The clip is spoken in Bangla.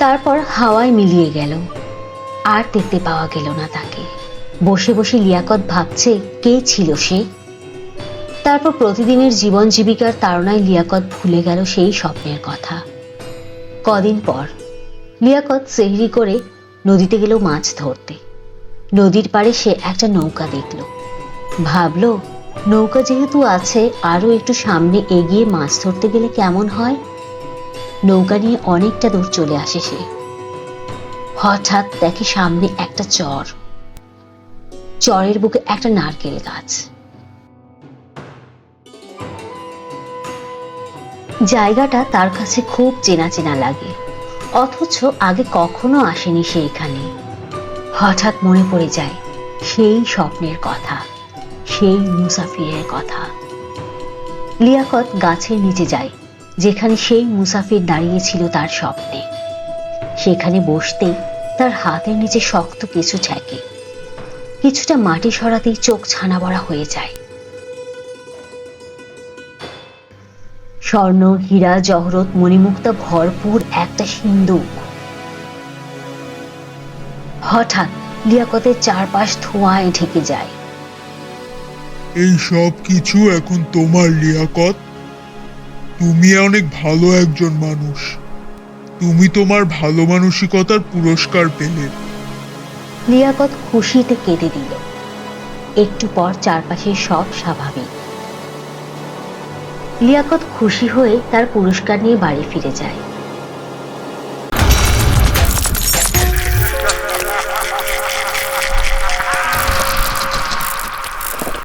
তারপর হাওয়ায় মিলিয়ে গেল, আর দেখতে পাওয়া গেল না তাকে। বসে বসে লিয়াকত ভাবছে কে ছিল সে। তারপর প্রতিদিনের জীবন জীবিকার তাড়নায় লিয়াকত ভুলে গেল সেই স্বপ্নের কথা। কদিন পর লিয়াকত সেহরি করে নদীতে গেল মাছ ধরতে। নদীর পাড়ে সে একটা নৌকা দেখল। ভাবল, নৌকা যেহেতু আছে, আরো একটু সামনে এগিয়ে মাছ ধরতে গেলে কেমন হয়। নৌকা নিয়ে অনেকটা দূর চলে আসে সে। হঠাৎ দেখে সামনে একটা চর। চরের বুকে একটা নারকেল গাছ। জায়গাটা তার কাছে খুব চেনা চেনা লাগে, অথচ আগে কখনো আসেনি সে এখানে। হঠাৎ মনে পড়ে যায় সেই স্বপ্নের কথা, সেই মুসাফিরের কথা। লিয়াকত গাছের নিচে যায়, যেখানে সেই মুসাফির দাঁড়িয়েছিল তার স্বপ্নে। সেখানে বসতেই তার হাতের নিচে শক্ত কিছু ঠেকে। কিছুটা মাটি সরাতেই চোখ ছানা বড়া হয়ে যায়। স্বর্ণ, হীরা, জহরত, মণিমুক্তা ভরপুর একটা সিন্দুক। হঠাৎ লিয়াকতের চারপাশ ধোঁয়ায় ঢেকে যায়। এই সব কিছু এখন তোমার, লিয়াকত। তুমি অনেক ভালো একজন মানুষ। তুমি তোমার ভালো মানসিকতার পুরস্কার পেলে। লিয়াকত খুশিতে কেঁদে দিল। একটু পর চারপাশে সব স্বাভাবিক। লিয়াকত খুশি হয়ে তার পুরস্কার নিয়ে বাড়ি ফিরে যায়।